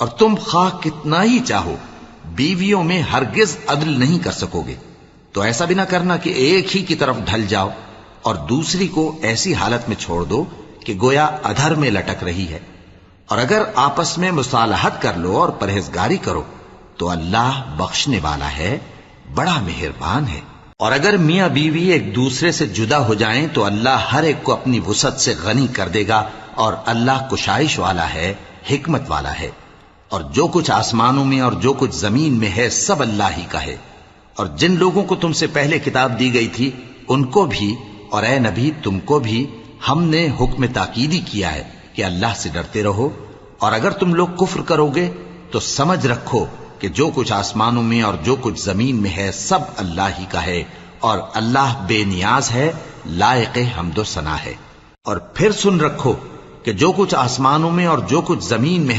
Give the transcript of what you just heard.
और तुम खा कितना ही चाहो बीवियों में हरगिज अदल नहीं कर सकोगे। तो ऐसा भी ना करना कि एक ही की तरफ ढल जाओ और दूसरी को ऐसी हालत में छोड़ दो कि गोया अधर में लटक रही है। और अगर आपस में मुसालहत कर लो और परहेजगारी करो तो अल्लाह बख्शने वाला है, बड़ा मेहरबान है। और अगर मियां बीवी एक दूसरे से जुदा हो जाएं तो अल्लाह हर एक को अपनी वुसअत से गनी कर देगा और अल्लाह कुशाइश वाला है, हिकमत वाला है। और जो कुछ आसमानों में और जो कुछ जमीन में है सब अल्लाह ही का है। और जिन लोगों को तुमसे पहले किताब दी गई थी उनको भी और ए नबी तुमको भी हमने हुक्म ताकीदी किया है कि अल्लाह से डरते रहो। और अगर तुम लोग कुफ्र करोगे तो समझ रखो कि जो कुछ आसमानों में और जो कुछ जमीन में है सब अल्लाह ही का है और अल्लाह बेनियाज है, लायक हम्दो सना है। और फिर सुन रखो कि जो कुछ आसमानों में और जो कुछ जमीन में